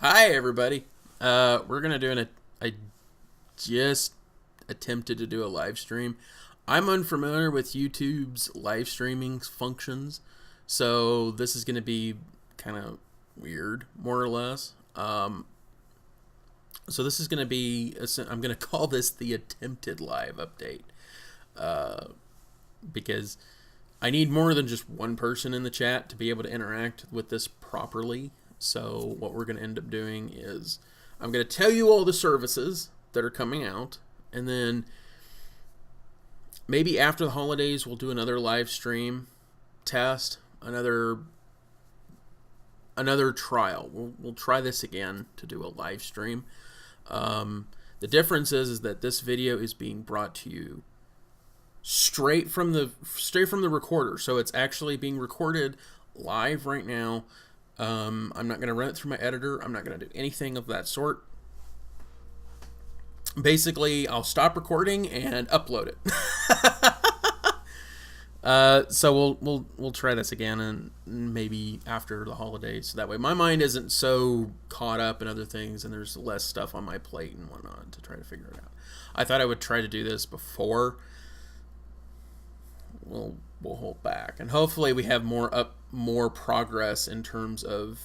Hi, everybody. We're gonna do I just attempted to do a live stream. I'm unfamiliar with YouTube's live streaming functions, so this is gonna be kind of weird, more or less. So this is gonna be I'm gonna call this the attempted live update, because I need more than just one person in the chat to be able to interact with this properly. So what we're going to end up doing is I'm going to tell you all the services that are coming out, and then maybe after the holidays we'll do another live stream test, another trial. We'll try this again to do a live stream. The difference is that this video is being brought to you straight from the recorder, so it's actually being recorded live right now. I'm not going to run it through my editor. I'm not going to do anything of that sort. Basically, I'll stop recording and upload it. So we'll try this again, and maybe after the holidays, so that way my mind isn't so caught up in other things and there's less stuff on my plate and whatnot to try to figure it out. I thought I would try to do this before. We'll hold back, and hopefully we have more progress in terms of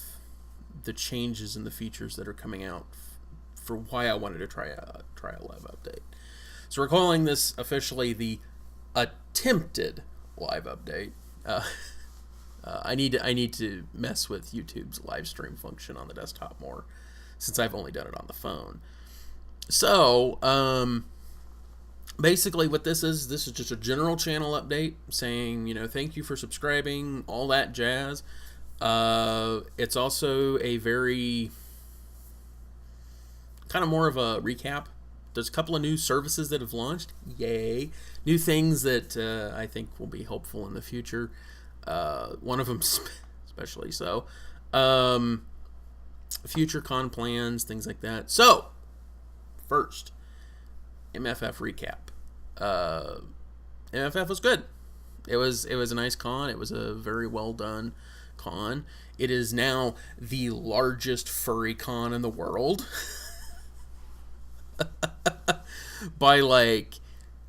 the changes and the features that are coming out for why I wanted to try a live update. So we're calling this officially the attempted live update. I need to mess with YouTube's live stream function on the desktop more, since I've only done it on the phone. So basically what this is just a general channel update saying, thank you for subscribing, all that jazz. It's also a very kind of more of a recap. There's a couple of new services that have launched. Yay. New things that I think will be helpful in the future. One of them especially so. Future con plans, things like that. So, first, MFF recap. MFF was good. It was a nice con. It was a very well done con. It is now the largest furry con in the world by like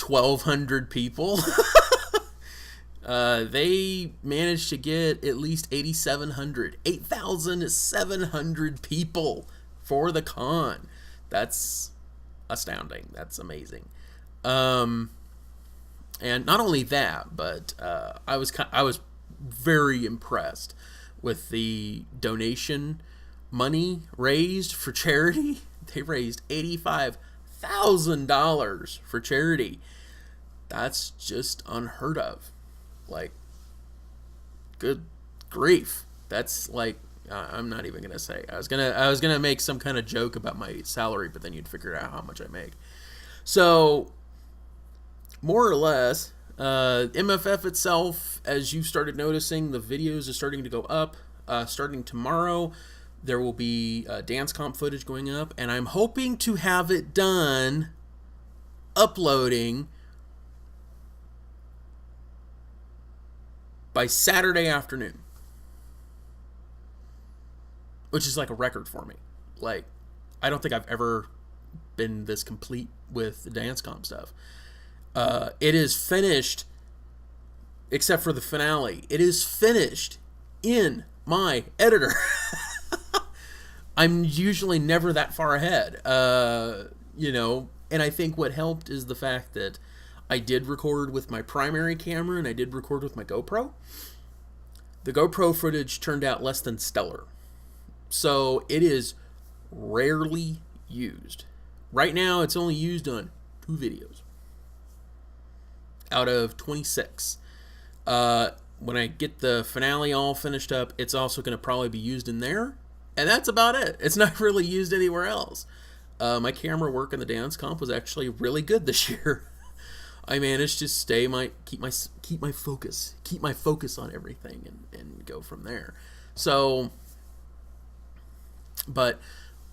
1,200 people. They managed to get at least 8,700 people for the con. That's astounding. That's amazing. And not only that, but I was very impressed with the donation money raised for charity. They raised $85,000 for charity. That's just unheard of. Like, good grief. That's like, I'm not even gonna say. I was gonna make some kind of joke about my salary, but then you'd figure out how much I make. So, more or less, MFF itself, as you started noticing, the videos are starting to go up. Starting tomorrow, there will be dance comp footage going up, and I'm hoping to have it done uploading by Saturday afternoon, which is like a record for me. Like, I don't think I've ever been this complete with the dance comp stuff. It is finished, except for the finale. It is finished in my editor. I'm usually never that far ahead, and I think what helped is the fact that I did record with my primary camera and I did record with my GoPro. The GoPro footage turned out less than stellar. So it is rarely used. Right now, it's only used on 2 videos out of 26. When I get the finale all finished up, it's also going to probably be used in there. And that's about it. It's not really used anywhere else. My camera work in the dance comp was actually really good this year. I managed to keep my focus on everything and go from there. So, but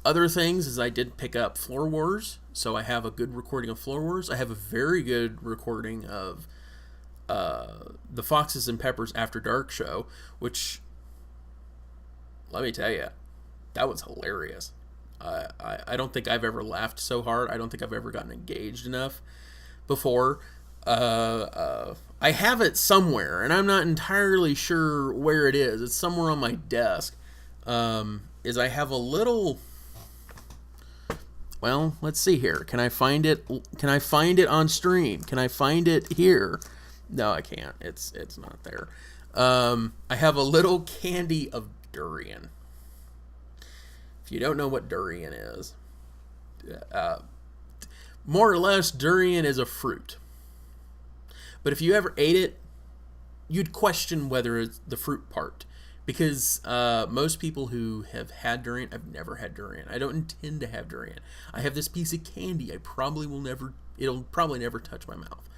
other things is I did pick up Floor Wars, so I have a good recording of Floor Wars. I have a very good recording of the Foxes and Peppers After Dark show, which, let me tell you, That was hilarious. I don't think I've ever laughed so hard. I don't think I've ever gotten engaged enough before. I have it somewhere, and I'm not entirely sure where it is. It's somewhere on my desk. Is I have a little... Well, let's see here. Can I find it? Can I find it on stream? Can I find it here? No, I can't. It's not there. I have a little candy of durian. If you don't know what durian is, more or less, durian is a fruit. But if you ever ate it, you'd question whether it's the fruit part. Because most people who have had durian, I've never had durian. I don't intend to have durian. I have this piece of candy. It'll probably never touch my mouth.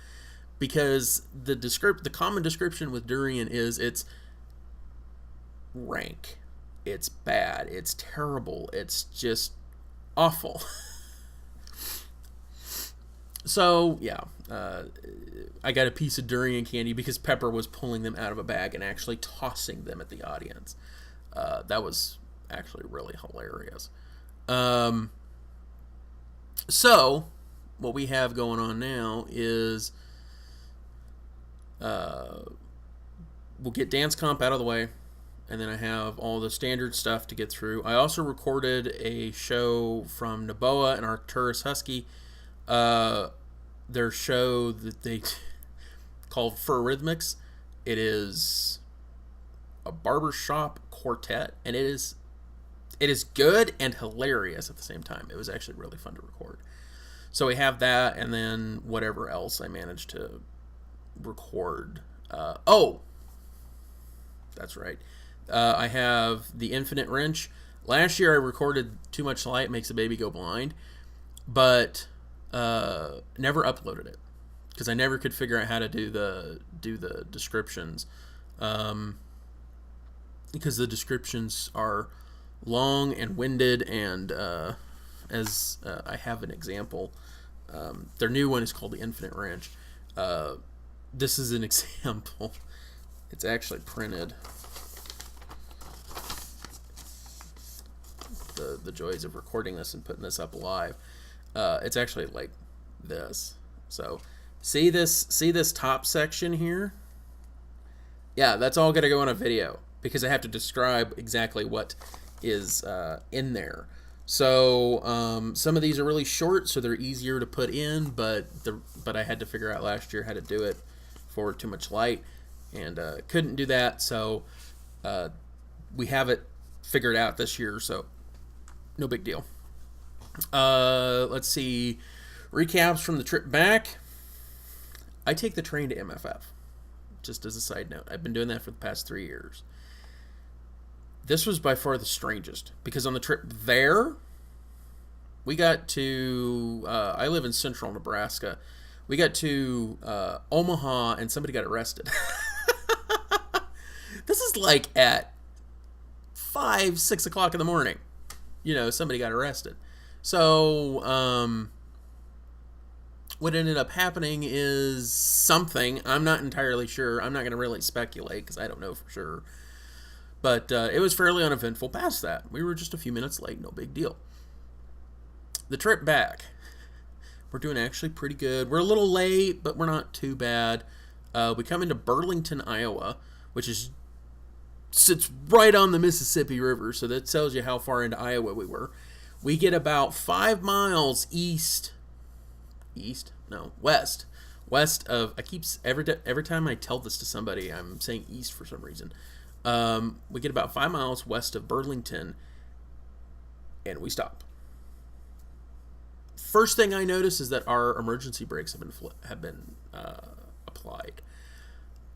Because the common description with durian is it's rank. It's bad. It's terrible. It's just awful. So, yeah. I got a piece of durian candy because Pepper was pulling them out of a bag and actually tossing them at the audience. That was actually really hilarious. So, what we have going on now is we'll get dance comp out of the way, and then I have all the standard stuff to get through. I also recorded a show from Naboa and Arcturus Husky. Their show that they called Fur Rhythmics. It is a barbershop quartet, and it is good and hilarious at the same time. It was actually really fun to record. So we have that, and then whatever else I managed to record. That's right. I have the Infinite Wrench. Last year I recorded Too Much Light Makes a Baby Go Blind, but never uploaded it because I never could figure out how to do the descriptions, because the descriptions are long and winded, and as I have an example, their new one is called the Infinite Wrench. This is an example. It's actually printed. The joys of recording this and putting this up live. It's actually like this. So see this top section here? Yeah, that's all gonna go on a video because I have to describe exactly what is in there. So some of these are really short, so they're easier to put in, but I had to figure out last year how to do it for Too Much Light, and couldn't do that, so we have it figured out this year, so no big deal. Let's see. Recaps from the trip back. I take the train to MFF. Just as a side note. I've been doing that for the past 3 years. This was by far the strangest. Because on the trip there, we got to... I live in central Nebraska. We got to Omaha and somebody got arrested. This is like at 5, 6 o'clock in the morning. You know, somebody got arrested. So, what ended up happening is something. I'm not entirely sure. I'm not going to really speculate because I don't know for sure. But it was fairly uneventful past that. We were just a few minutes late. No big deal. The trip back. We're doing actually pretty good. We're a little late, but we're not too bad. We come into Burlington, Iowa, which sits right on the Mississippi River. So that tells you how far into Iowa we were. We get about 5 miles west of, every time I tell this to somebody, I'm saying east for some reason. We get about 5 miles west of Burlington, and we stop. First thing I notice is that our emergency brakes have been applied,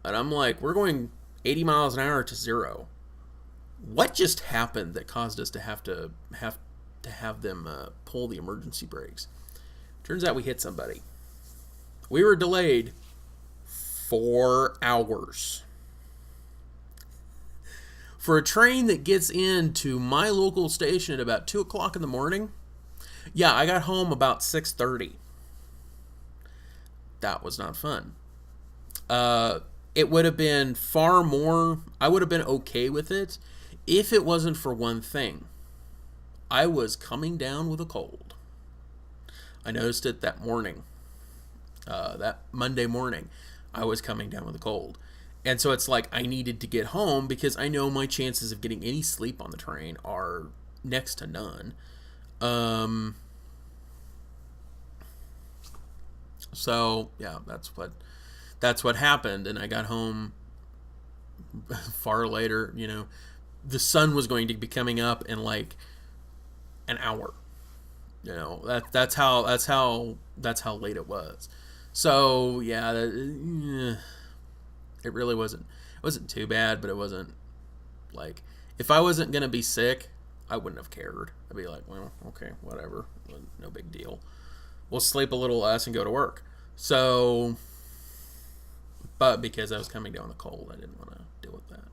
and I'm like, we're going 80 miles an hour to 0. What just happened that caused us to have them pull the emergency brakes? Turns out we hit somebody. We were delayed 4 hours. For a train that gets into my local station at about 2 o'clock in the morning, yeah, I got home about 6:30. That was not fun. It would have been far more, I would have been okay with it if it wasn't for one thing. I was coming down with a cold. I noticed it that morning, that Monday morning. I was coming down with a cold. And so it's like I needed to get home because I know my chances of getting any sleep on the train are next to none. So yeah, that's what happened, and I got home far later. You know, the sun was going to be coming up in like an hour. You know, that's how late it was. So yeah, it really wasn't too bad, but it wasn't like, if I wasn't gonna be sick, I wouldn't have cared. I'd be like, well, okay, whatever, no big deal. We'll sleep a little less and go to work. So, but because I was coming down with a cold, I didn't want to deal with that.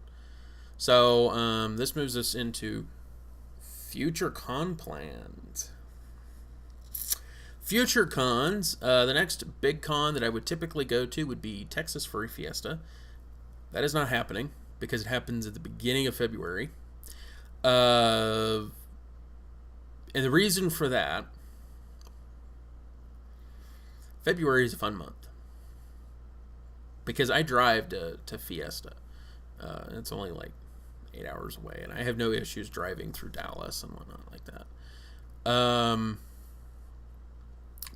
So this moves us into future con plans. Future cons. The next big con that I would typically go to would be Texas Furry Fiesta. That is not happening because it happens at the beginning of February. And the reason for that, February is a fun month because I drive to Fiesta. It's only like 8 hours away, and I have no issues driving through Dallas and whatnot like that.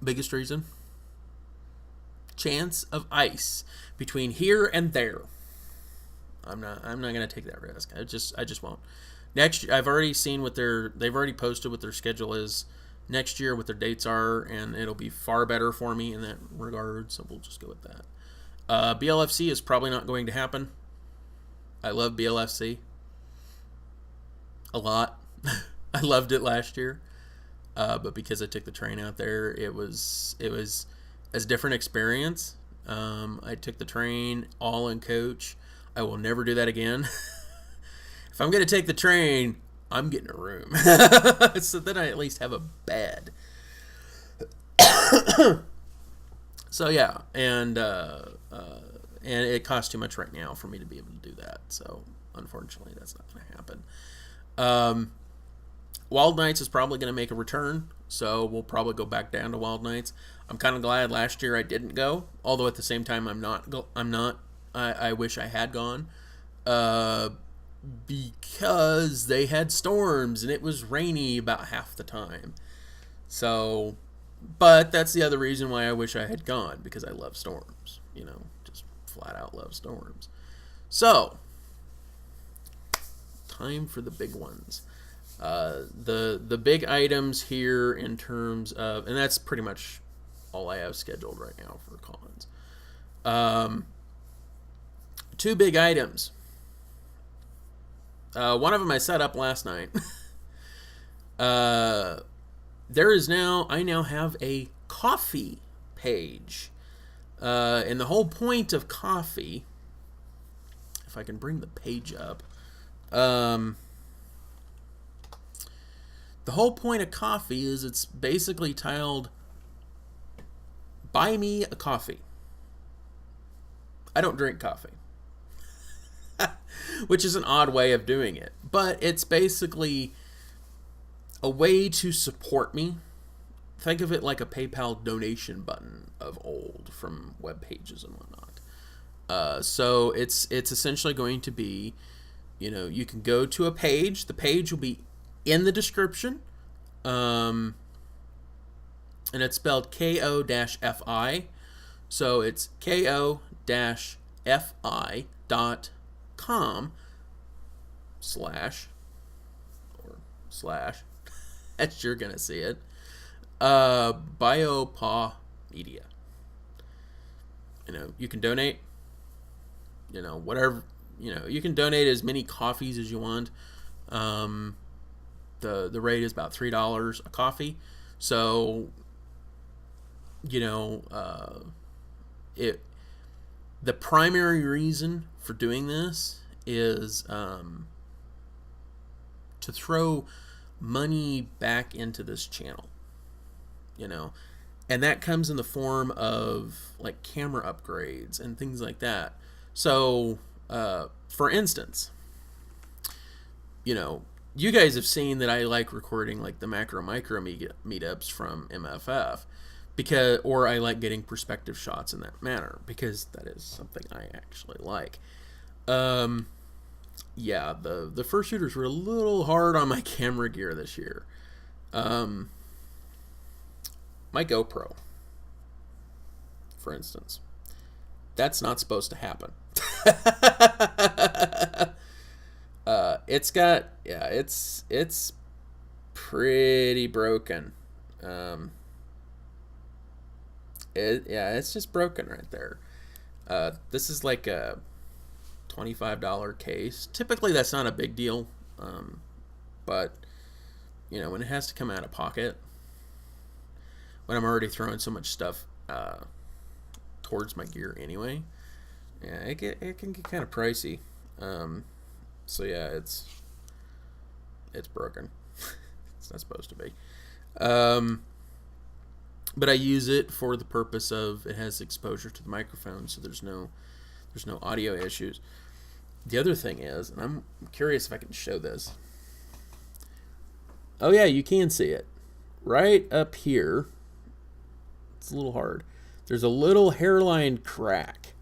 Biggest reason? Chance of ice between here and there. I'm not gonna take that risk. I just won't. Next year, I've already seen they've already posted what their schedule is next year, what their dates are, and it'll be far better for me in that regard. So we'll just go with that. BLFC is probably not going to happen. I love BLFC a lot. I loved it last year, but because I took the train out there, it was a different experience. I took the train all in coach. I will never do that again. If I'm going to take the train, I'm getting a room. So then I at least have a bed. So yeah, and it costs too much right now for me to be able to do that. So unfortunately, that's not going to happen. Wild Nights is probably going to make a return, so we'll probably go back down to Wild Nights. I'm kind of glad last year I didn't go, although at the same time I wish I had gone, because they had storms and it was rainy about half the time. So, but that's the other reason why I wish I had gone, because I love storms, just flat out love storms. So, time for the big ones. The big items here in terms of, and that's pretty much all I have scheduled right now for cons. Two big items. One of them I set up last night. I now have a coffee page. And the whole point of coffee, if I can bring the page up, the whole point of coffee is it's basically titled, "Buy me a coffee." I don't drink coffee. Which is an odd way of doing it. But it's basically a way to support me. Think of it like a PayPal donation button of old from web pages and whatnot. So it's essentially going to be, you can go to a page. The page will be in the description. And it's spelled ko-fi. So it's ko-fi.com / as you're gonna see it, Biopaw Media. You can donate, whatever, you can donate as many coffees as you want. The rate is about $3 a coffee. So, the primary reason for doing this is to throw money back into this channel, and that comes in the form of like camera upgrades and things like that. So, for instance, you guys have seen that I like recording like the macro micro meetups from MFF or I like getting perspective shots in that manner because that is something I actually like. Yeah, the first shooters were a little hard on my camera gear this year. My GoPro, for instance, that's not supposed to happen. It's pretty broken. It's just broken right there. This is like a $25 case. Typically, that's not a big deal, but when it has to come out of pocket, when I'm already throwing so much stuff towards my gear anyway, yeah, it can get kind of pricey. So yeah, it's broken. It's not supposed to be. But I use it for the purpose of it has exposure to the microphone, so there's no audio issues. The other thing is, and I'm curious if I can show this. Oh yeah, you can see it. Right up here. It's a little hard. There's a little hairline crack.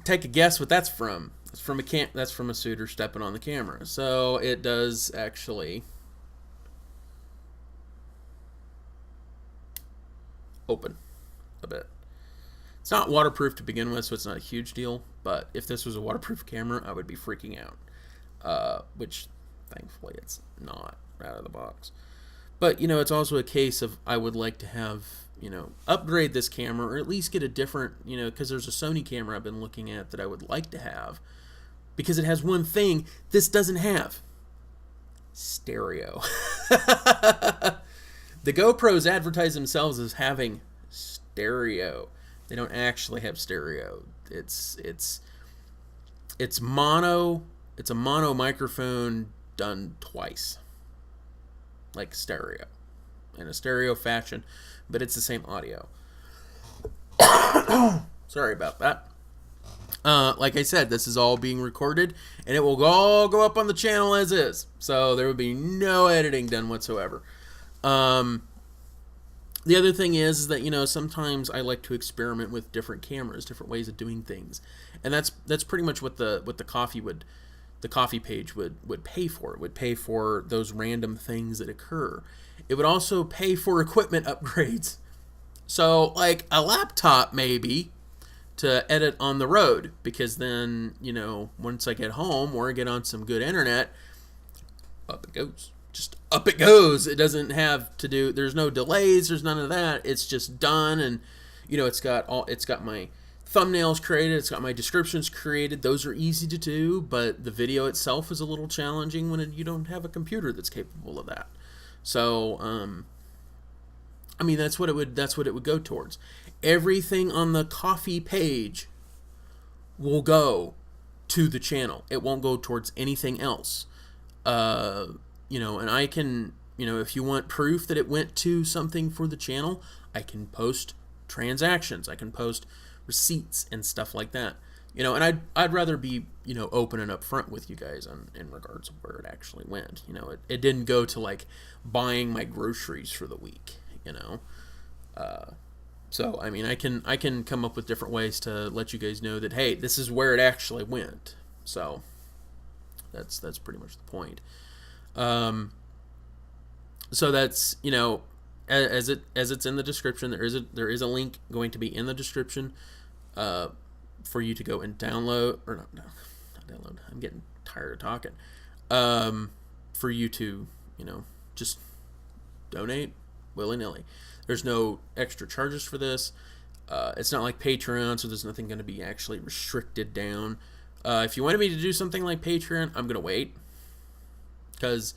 Take a guess what that's from. That's from a suitor stepping on the camera. So it does actually open a bit. It's not waterproof to begin with, so it's not a huge deal. But if this was a waterproof camera, I would be freaking out. Which, thankfully, it's not out of the box. But, it's also a case of I would like to have, upgrade this camera or at least get a different, because there's a Sony camera I've been looking at that I would like to have because it has one thing this doesn't have. Stereo. The GoPros advertise themselves as having stereo. They don't actually have stereo. It's mono. It's a mono microphone done twice, like stereo, in a stereo fashion, but it's the same audio. Sorry about that. Like I said, this is all being recorded, and it will all go up on the channel as is. So there will be no editing done whatsoever. The other thing is that, sometimes I like to experiment with different cameras, different ways of doing things. And that's pretty much what the coffee page would pay for. It would pay for those random things that occur. It would also pay for equipment upgrades. So like a laptop maybe to edit on the road, because then, once I get home or I get on some good internet, up it goes. Just up it goes. It doesn't have to do, there's no delays, there's none of that. It's just done, and it's got my thumbnails created, it's got my descriptions created. Those are easy to do, but the video itself is a little challenging when you don't have a computer that's capable of that. So that's what it would go towards. Everything on the coffee page will go to the channel. It won't go towards anything else. And I can, if you want proof that it went to something for the channel, I can post transactions. I can post receipts and stuff like that. And I'd rather be, open and upfront with you guys in regards to where it actually went. It didn't go to like buying my groceries for the week, So, I can come up with different ways to let you guys know that, hey, this is where it actually went. So that's pretty much the point. So that's, as it's in the description, there is a link going to be in the description for you to go and download, or not download. I'm getting tired of talking. For you to, just donate willy-nilly. There's no extra charges for this. It's not like Patreon, so there's nothing going to be actually restricted down. If you wanted me to do something like Patreon, I'm going to wait, because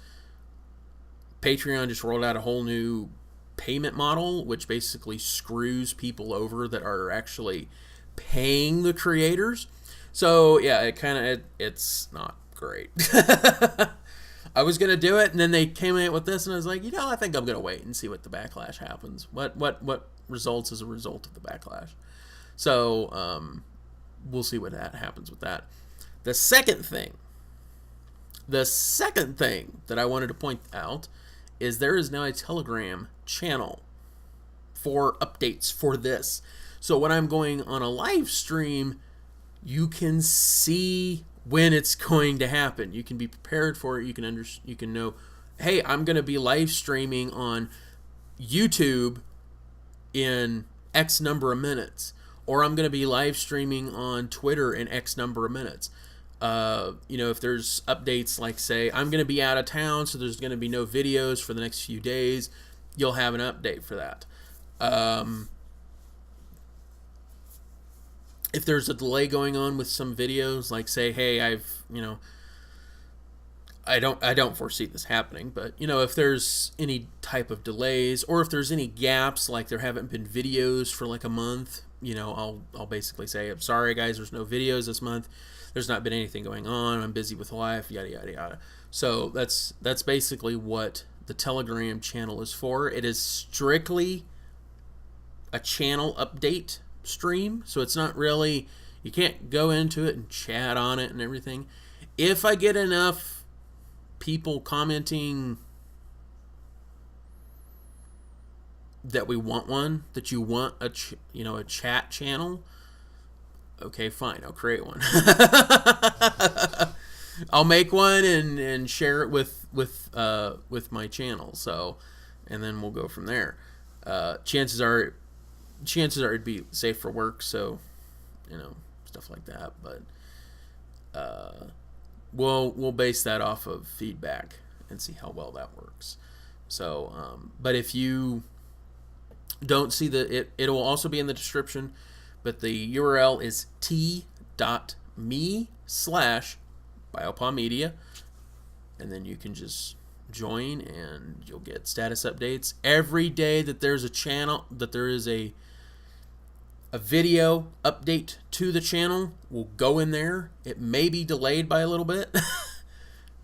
Patreon just rolled out a whole new payment model, which basically screws people over that are actually paying the creators. So yeah, it's not great. I was gonna do it, and then they came out with this, and I was like, I think I'm gonna wait and see what the backlash happens. What results as a result of the backlash. So we'll see what happens with that. The second thing The second thing that I wanted to point out is there is now a Telegram channel for updates for this. So when I'm going on a live stream, you can see when it's going to happen. You can be prepared for it. You can know, hey, I'm going to be live streaming on YouTube in X number of minutes, or I'm going to be live streaming on Twitter in X number of minutes. If there's updates like, say, I'm going to be out of town, so there's going to be no videos for the next few days, you'll have an update for that. If there's a delay going on with some videos, like, say, hey, I don't foresee this happening, but if there's any type of delays, or if there's any gaps, like there haven't been videos for like a month, I'll basically say, I'm sorry guys, there's no videos this month. There's not been anything going on. I'm busy with life, yada yada yada. So that's basically what the Telegram channel is for. It is strictly a channel update stream, so it's not really, you can't go into it and chat on it and everything. If I get enough people commenting that we want one, that you want a chat channel, okay, fine, I'll create one. I'll make one and share it with my channel. So, and then we'll go from there. Chances are it'd be safe for work. So, stuff like that. But we'll base that off of feedback and see how well that works. So, but if you don't see it will also be in the description. But the URL is t.me/BiopawMedia, and then you can just join and you'll get status updates every day that there's a channel, that there is a video update to the channel. We'll go in there. It may be delayed by a little bit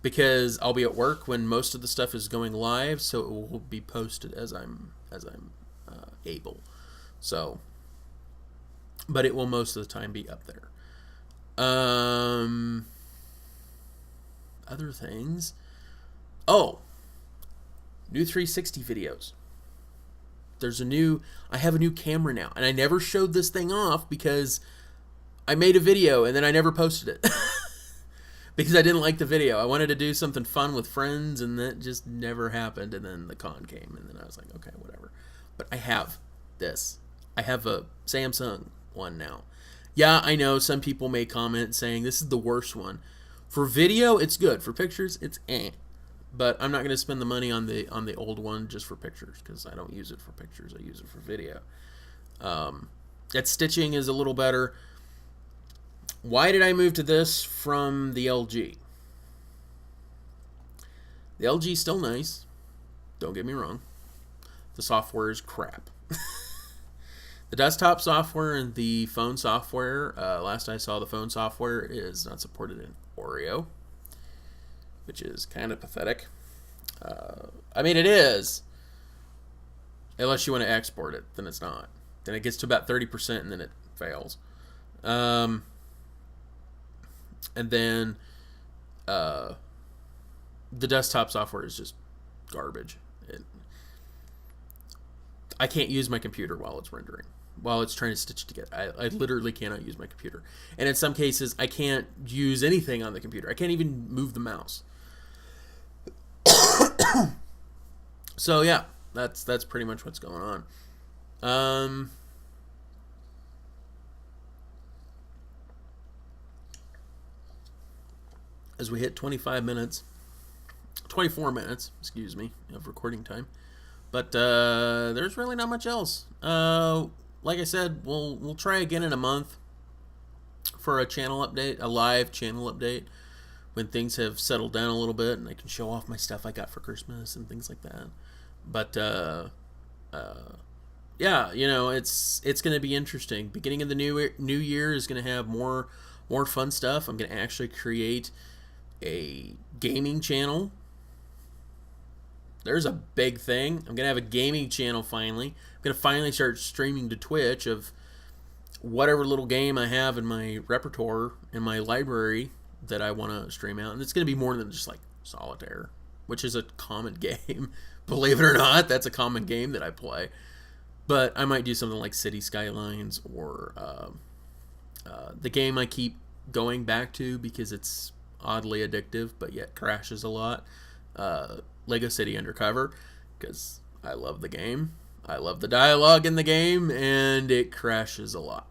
because I'll be at work when most of the stuff is going live, so it will be posted as I'm able. So. But it will most of the time be up there. Other things. Oh, new 360 videos. I have a new camera now, and I never showed this thing off because I made a video and then I never posted it because I didn't like the video. I wanted to do something fun with friends, and that just never happened. And then the con came, and then I was like, okay, whatever. But I have this. I have a Samsung one now. Yeah, I know some people may comment saying this is the worst one. For video, it's good. For pictures, it's eh. But I'm not going to spend the money on the old one just for pictures, because I don't use it for pictures. I use it for video. That stitching is a little better. Why did I move to this from the LG? The LG is still nice. Don't get me wrong. The software is crap. The desktop software and the phone software, last I saw, the phone software is not supported in Oreo, which is kind of pathetic. I mean, it is, unless you want to export it, then it's not. Then it gets to about 30% and then it fails. And then the desktop software is just garbage. I can't use my computer while it's rendering, while it's trying to stitch together. I literally cannot use my computer. And in some cases, I can't use anything on the computer. I can't even move the mouse. So yeah, that's pretty much what's going on. As we hit 24 minutes, excuse me, of recording time. But there's really not much else. Like I said, we'll try again in a month for a channel update, a live channel update, when things have settled down a little bit and I can show off my stuff I got for Christmas and things like that. But yeah, it's going to be interesting. Beginning of the new year is going to have more fun stuff. I'm going to actually create a gaming channel. There's a big thing. I'm going to have a gaming channel finally. I'm going to finally start streaming to Twitch of whatever little game I have in my repertoire, in my library, that I want to stream out, and it's going to be more than just like solitaire, which is a common game. Believe it or not, that's a common game that I play. But I might do something like City Skylines, or the game I keep going back to because it's oddly addictive, but yet crashes a lot. Lego City Undercover, because I love the game. I love the dialogue in the game, and it crashes a lot.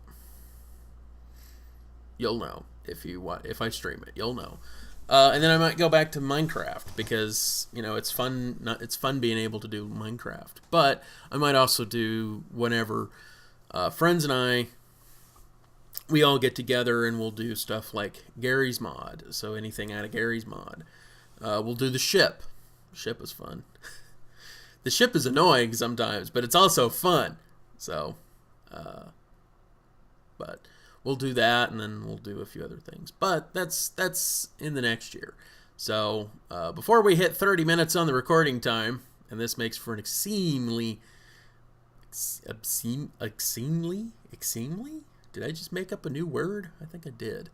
You'll know if I stream it. You'll know. And then I might go back to Minecraft because it's fun. It's fun being able to do Minecraft. But I might also do whenever friends and we all get together and we'll do stuff like Gary's mod. So anything out of Gary's mod. We'll do the ship. The ship is fun. The ship is annoying sometimes, but it's also fun. So, but we'll do that, and then we'll do a few other things. But that's in the next year. So before we hit 30 minutes on the recording time, and this makes for an obscenely? Did I just make up a new word? I think I did.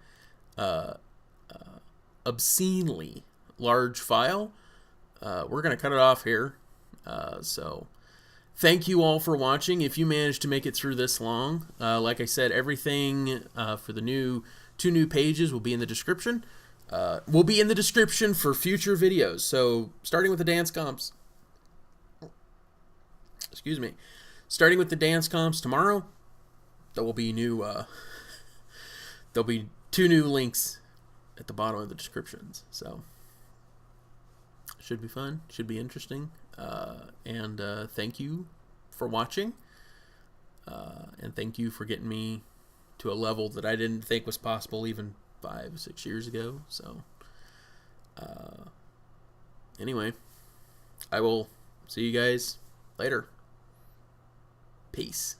Obscenely large file. We're going to cut it off here. So thank you all for watching. If you managed to make it through this long, like I said, everything for the two new pages will be in the description. Will be in the description for future videos. So starting with the dance comps. Excuse me. Starting with the dance comps tomorrow, there will be new. There'll be 2 new links at the bottom of the descriptions. So should be fun. Should be interesting. And thank you for watching. And thank you for getting me to a level that I didn't think was possible even 5-6 years ago. So anyway, I will see you guys later. Peace.